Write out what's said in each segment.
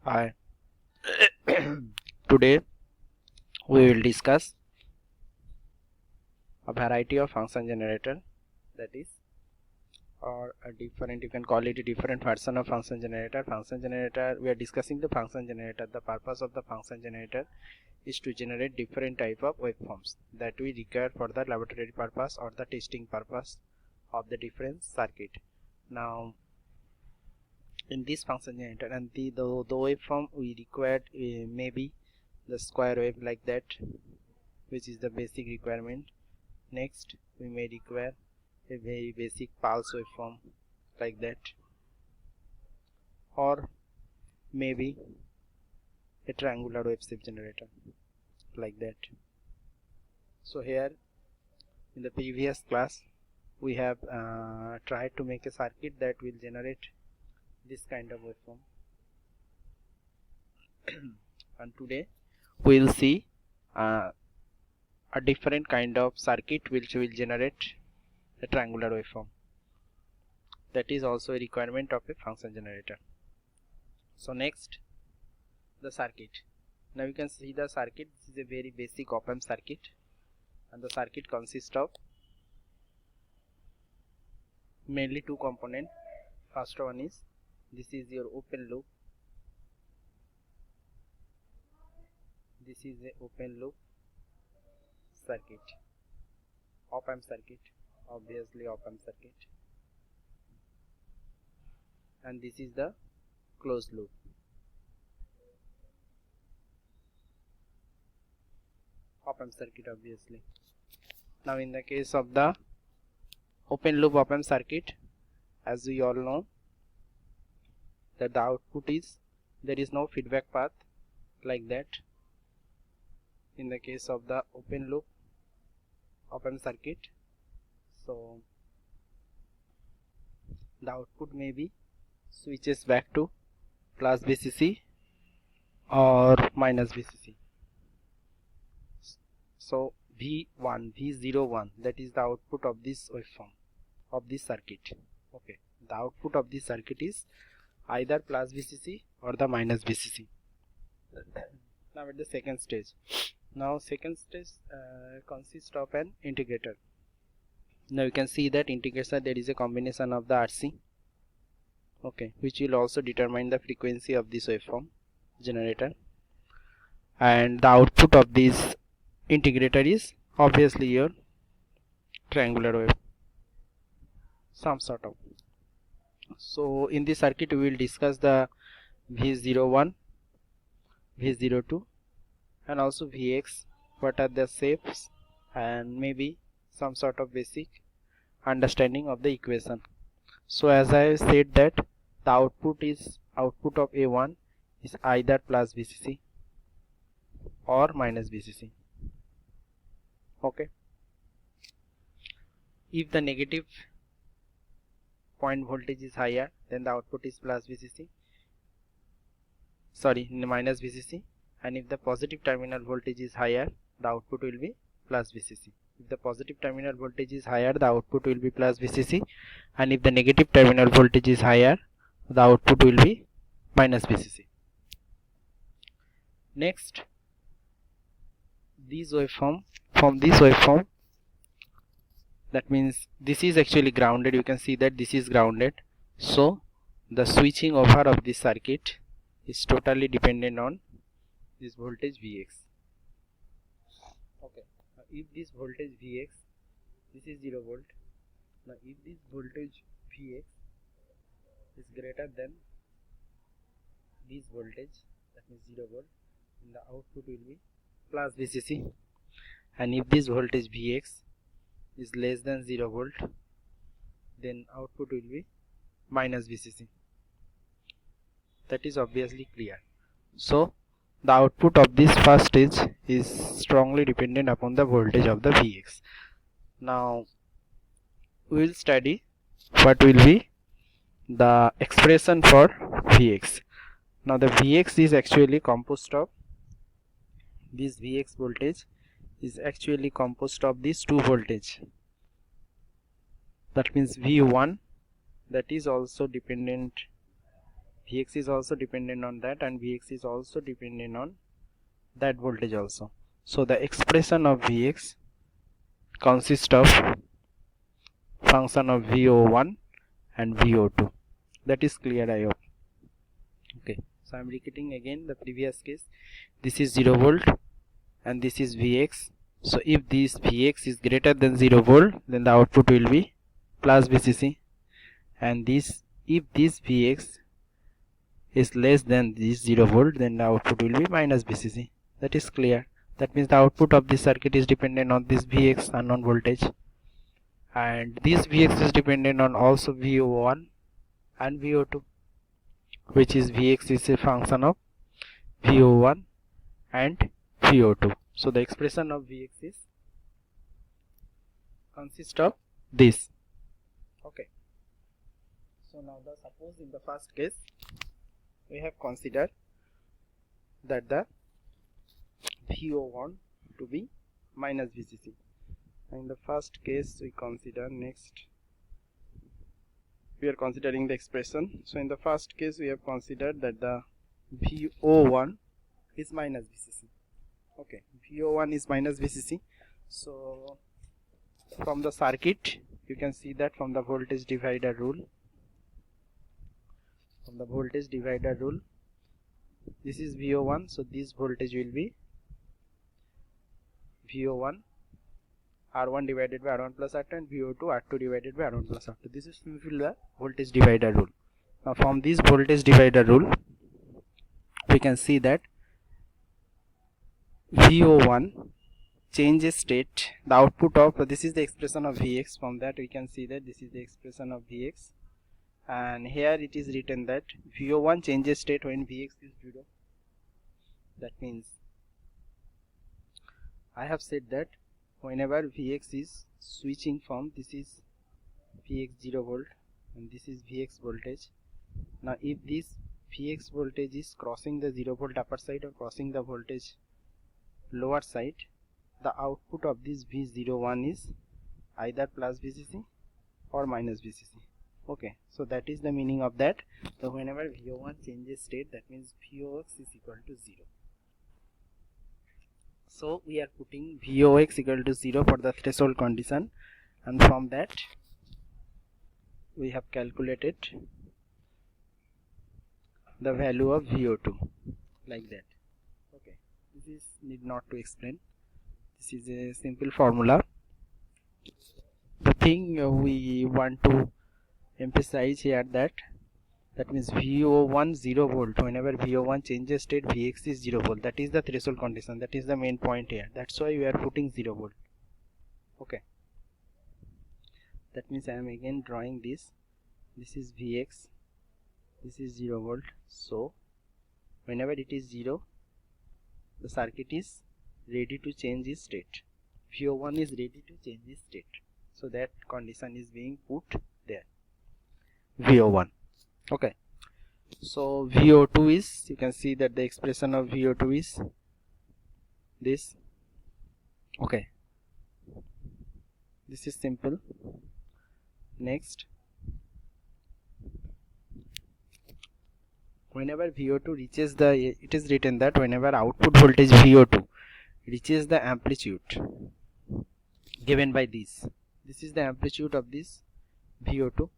Hi. Today we will discuss a variety of function generator, that is, or a different, you can call it a different version of function generator. We are discussing the function generator. The purpose of the function generator is to generate different type of waveforms that we require for the laboratory purpose or the testing purpose of the different circuit. Now in this function generator, and the waveform we required maybe the square wave like that, which is the basic requirement. Next we may require a very basic pulse waveform like that, or maybe a triangular wave-shape generator like that. So here in the previous class we have tried to make a circuit that will generate this kind of waveform and today we will see a different kind of circuit which will generate a triangular waveform. That is also a requirement of a function generator. So next, the circuit. Now you can see the circuit. This is a very basic op-amp circuit, and the circuit consists of mainly two components. First one is, this is your open loop. This is a open loop circuit, op-amp circuit, obviously op-amp circuit, and this is the closed loop. Op-amp circuit, obviously. Now in the case of the open loop op-amp circuit, as we all know that the output is, there is no feedback path like that. In the case of the open loop op-amp circuit, so the output may be switches back to plus VCC or minus VCC. So V1, V01, that is the output of this waveform of this circuit. Okay, the output of this circuit is either plus VCC or the minus VCC. Now at the second stage. Now second stage consists of an integrator. Now you can see that integrator, there is a combination of the RC, okay, which will also determine the frequency of this waveform generator, and the output of this integrator is obviously your triangular wave, some sort of. So in this circuit we will discuss the V01, V02 and also Vx, what are the shapes, and maybe some sort of basic understanding of the equation. So as I said that the output of A1 is either plus VCC or minus VCC. Okay, if the negative point voltage is higher, then the output is plus VCC, sorry, minus VCC, and if the positive terminal voltage is higher, the output will be plus VCC. If the positive terminal voltage is higher, the output will be plus VCC, and if the negative terminal voltage is higher, the output will be minus VCC. Next, this waveform, from this waveform, that means this is actually grounded. You can see that this is grounded, so the switching over of this circuit is totally dependent on this voltage Vx. Okay, now if this voltage Vx, this is 0 volt. Now if this voltage Vx is greater than this voltage, that means 0 volt, then the output will be plus VCC, and if this voltage Vx is less than 0 volt, then output will be minus VCC. That is obviously clear. So the output of this first stage is strongly dependent upon the voltage of the Vx. Now we will study what will be the expression for Vx. Now the Vx is actually composed of, this Vx voltage is actually composed of these two voltage. That means V1, that is also dependent Vx is also dependent on that, and Vx is also dependent on that voltage also. So the expression of Vx consists of function of VO1 and VO2. That is clear, I hope. Okay, so I am repeating again the previous case. This is 0 volt and this is Vx. So if this Vx is greater than 0 volt, then the output will be plus VCC, and this, if this Vx is less than this 0 volt, then the output will be minus VCC. That is clear. That means the output of this circuit is dependent on this Vx unknown voltage, and this Vx is dependent on also VO1 and VO2, which is Vx is a function of VO1 and VO2. So the expression of Vx is consists of this. Okay. So now suppose in the first case we have considered that the VO1 to be minus VCC. In the first case we consider, next we are considering the expression. So in the first case we have considered that the VO1 is minus VCC. Okay, VO1 is minus VCC. So from the circuit you can see that from the voltage divider rule, this is VO1, so this voltage will be VO1 R1 divided by R1 plus R2, and VO2 R2 divided by R1 plus R2. This is simply the voltage divider rule. Now from this voltage divider rule we can see that VO1 changes state, the output of, this is the expression of Vx. From that we can see that this is the expression of Vx, and here it is written that VO1 changes state when Vx is 0. That means I have said that whenever Vx is switching from, this is Vx 0 volt and this is Vx voltage. Now if this Vx voltage is crossing the 0 volt upper side or crossing the voltage lower side, the output of this V01 is either plus VCC or minus VCC. Okay, so that is the meaning of that. So whenever VO1 changes state, that means VOX is equal to 0. So we are putting VOX equal to 0 for the threshold condition, and from that we have calculated the value of VO2 like that. Okay, this is need not to explain. This is a simple formula. The thing we want to emphasize here, that means VO1 0 volt, whenever VO1 changes state, Vx is 0 volt. That is the threshold condition. That is the main point here. That's why we are putting 0 volt. Okay, that means I am again drawing this. This is Vx, this is 0 volt. So whenever it is 0, the circuit is ready to change its state. VO1 is ready to change its state. So that condition is being put there, VO1. Okay, so VO2 is, you can see that the expression of VO2 is this. Okay, this is simple. Next, whenever VO2 reaches the, it is written that whenever output voltage VO2 reaches the amplitude given by this is the amplitude of this VO2.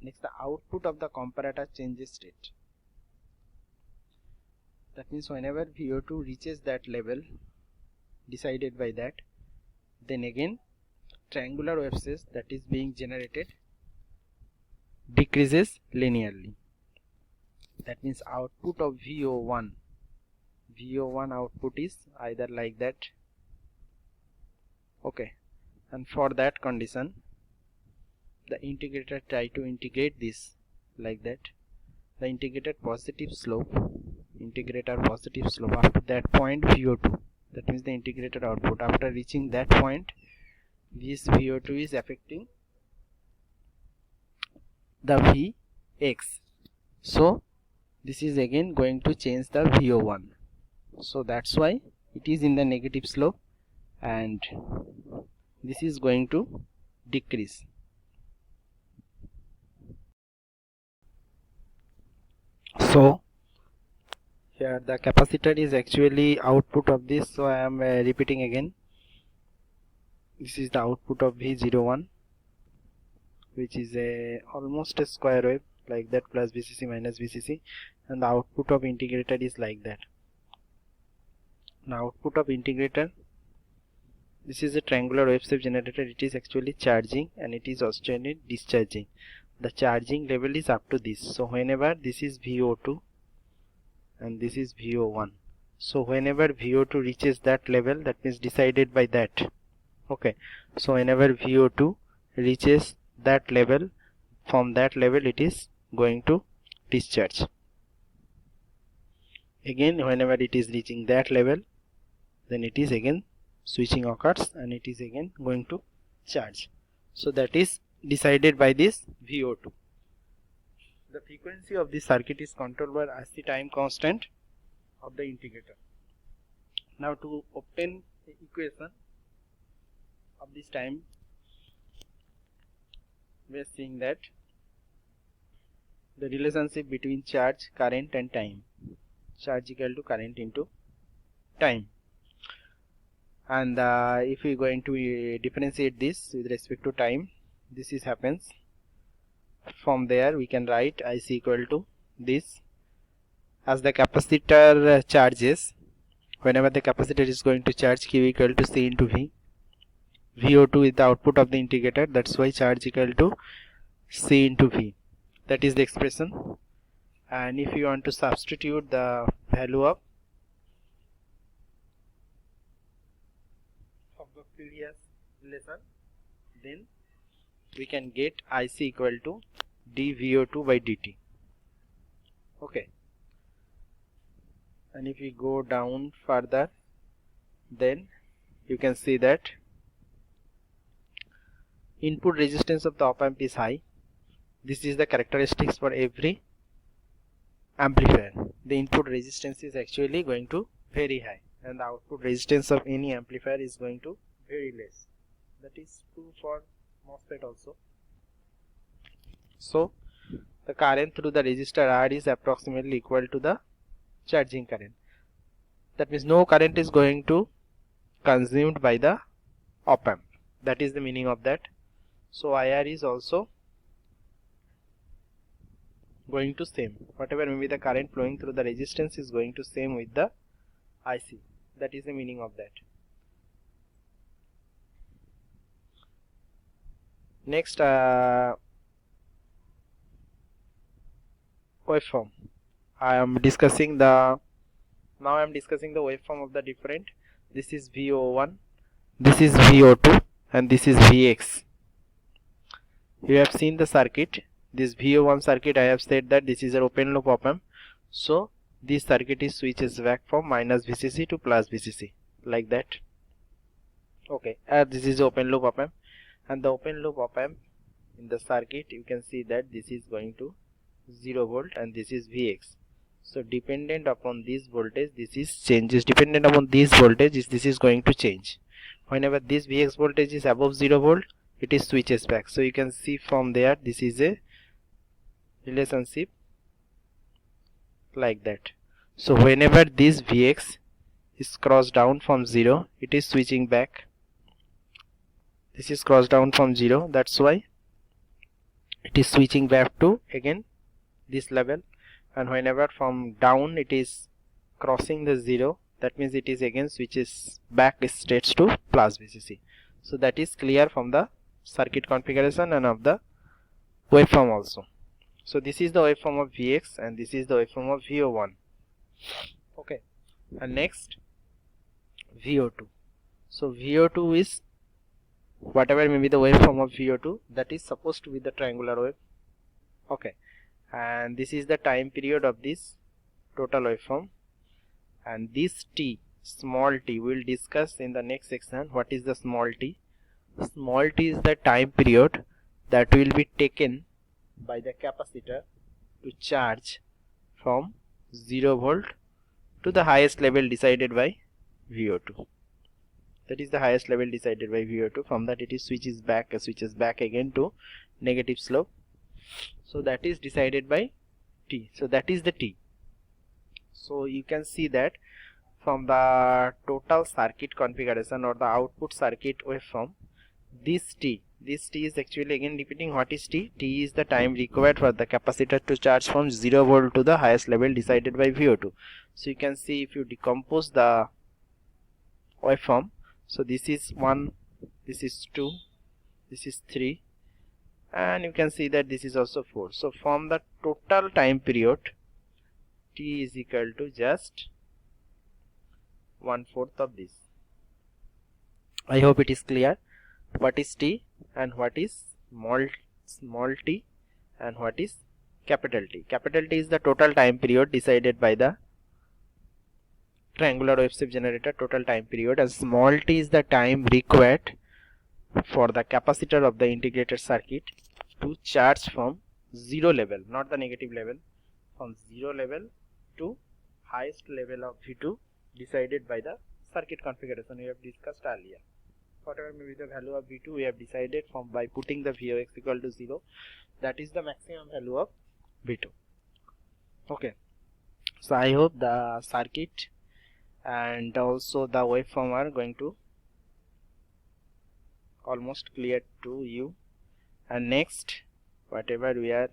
Next, the output of the comparator changes state. That means whenever VO2 reaches that level decided by that, then again triangular waves that is being generated decreases linearly. That means output of VO1 output is either like that. Okay, and for that condition the integrator try to integrate this like that. The integrator positive slope after that point VO2, that means the integrated output, after reaching that point this VO2 is affecting the Vx. So this is again going to change the VO1. So that's why it is in the negative slope, and this is going to decrease. So here the capacitor is actually output of this, so I am repeating again. This is the output of V01, which is almost a square wave like that, plus VCC minus VCC, and the output of integrator is like that. Now output of integrator, this is a triangular Waveshape generator. It is actually charging and it is also discharging. The charging level is up to this. So whenever this is VO2 and this is VO1, so whenever VO2 reaches that level, that means decided by that. Okay, so whenever VO2 reaches that level, from that level it is going to discharge. Again, whenever it is reaching that level, then it is again switching occurs and it is again going to charge. So that is decided by this VO2. The frequency of this circuit is controlled by RC time constant of the integrator. Now to obtain the equation of this time, we are seeing that the relationship between charge, current and time. Charge equal to current into time. And if we are going to differentiate this with respect to time, this is happens. From there we can write IC equal to this. As the capacitor charges, whenever the capacitor is going to charge, Q equal to C into V. VO2 is the output of the integrator, that's why charge equal to C into V. That is the expression. And if you want to substitute the value of the previous relation, then we can get IC equal to dVO2 by dt. Okay. And if we go down further, then you can see that input resistance of the op amp is high. This is the characteristics for every amplifier. The input resistance is actually going to very high and the output resistance of any amplifier is going to very less. That is true for MOSFET also. So the current through the resistor R is approximately equal to the charging current. That means no current is going to consumed by the op amp. That is the meaning of that. So IR is also going to same. Whatever may be the current flowing through the resistance is going to same with the IC. That is the meaning of that. Next, waveform. I am discussing the waveform of the different. This is VO1, this is VO2 and this is VX. You have seen the circuit. This VO1 circuit, I have said that this is an open loop op amp. So this circuit is switches back from minus VCC to plus VCC like that. Okay, this is open loop op amp, and the open loop op amp in the circuit you can see that this is going to 0 volt and this is Vx. So dependent upon this voltage, this is changes. Dependent upon this voltage, this is going to change. Whenever this Vx voltage is above 0 volt, it is switches back. So you can see from there this is a relationship like that. So whenever this Vx is crossed down from 0, it is switching back. This is crossed down from 0, that's why it is switching back to again this level. And whenever from down it is crossing the 0, that means it is again switches back straight to plus VCC. So that is clear from the circuit configuration and of the waveform also. So this is the waveform of Vx and this is the waveform of VO1. Okay, and next VO2. So VO2 is whatever may be the waveform of VO2, that is supposed to be the triangular wave. Okay, and this is the time period of this total waveform, and this t, small t, we will discuss in the next section. What is the small t? Small t is the time period that will be taken by the capacitor to charge from 0 volt to the highest level decided by VO2. That is the highest level decided by VO2. From that it is switches back again to negative slope. So that is decided by T. So that is the T. So you can see that from the total circuit configuration or the output circuit waveform, this T is actually, again repeating, what is T? T is the time required for the capacitor to charge from 0 volt to the highest level decided by VO2. So you can see, if you decompose the waveform, so this is 1, this is 2, this is 3, and you can see that this is also 4. So from the total time period, T is equal to just 1/4 of this. I hope it is clear what is T and what is small t and what is capital T. Capital T is the total time period decided by the triangular wave-shape generator total time period, and small t is the time required for the capacitor of the integrated circuit to charge from 0 level, not the negative level, from 0 level to highest level of V2 decided by the circuit configuration we have discussed earlier. Whatever may be the value of V2, we have decided from by putting the Vox equal to 0, that is the maximum value of V2. Okay, so I hope the circuit and also the waveform are going to almost clear to you. And next, whatever we are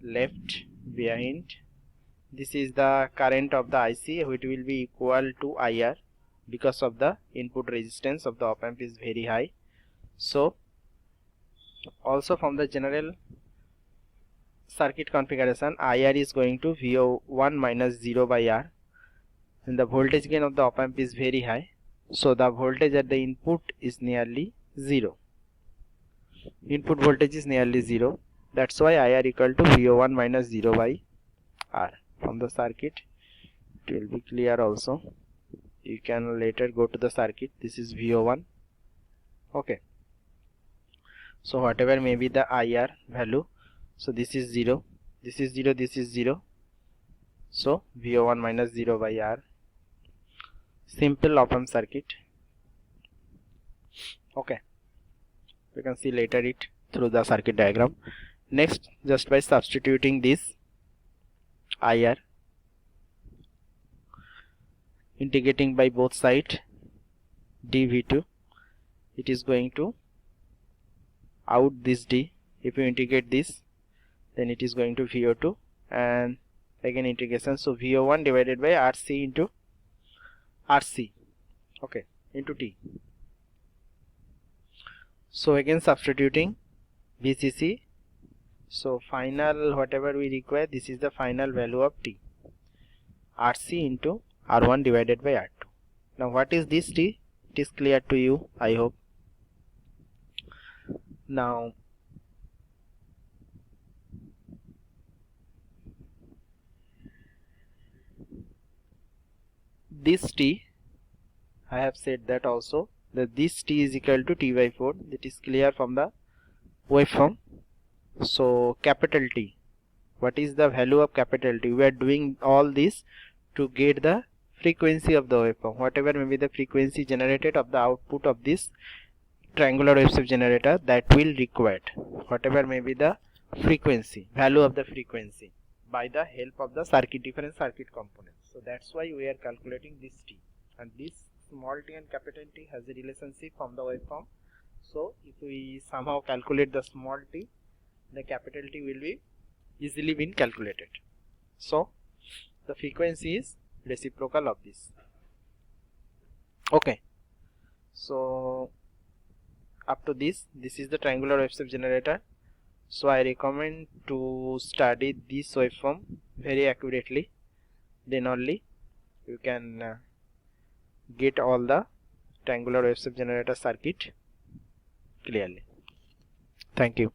left behind, this is the current of the IC, which will be equal to IR, because of the input resistance of the op amp is very high. So also from the general circuit configuration, IR is going to VO1 minus 0 by R, and the voltage gain of the op amp is very high, so the voltage at the input is nearly 0. Input voltage is nearly 0. That's why IR equal to VO1 minus 0 by R. From the circuit it will be clear also. You can later go to the circuit. This is VO1. Okay, so whatever may be the IR value, so this is 0, this is 0, this is 0, so VO1 minus 0 by R. Simple op amp circuit. Okay, you can see later it through the circuit diagram. Next, just by substituting this IR, integrating by both sides dV2, it is going to out this D. If you integrate this, then it is going to VO2, and again integration, so VO1 divided by RC into RC, okay, into T. So again substituting VCC, so final whatever we require, this is the final value of T, RC into R1 divided by R2. Now what is this T? It is clear to you, I hope. Now this T, I have said that also, that this T is equal to T by 4. That is clear from the waveform. So capital T, what is the value of capital T? We are doing all this to get the frequency of the waveform, whatever may be the frequency generated of the output of this triangular wave-shape generator, that will require whatever may be the frequency, value of the frequency, by the help of the circuit, different circuit components. So that's why we are calculating this T, and this small t and capital T has a relationship from the waveform. So if we somehow calculate the small t, the capital T will be easily been calculated. So the frequency is reciprocal of this. Okay, so up to this is the triangular wave-shape generator. So I recommend to study this waveform very accurately, then only you can get all the triangular wave-shape generator circuit clearly. Thank you.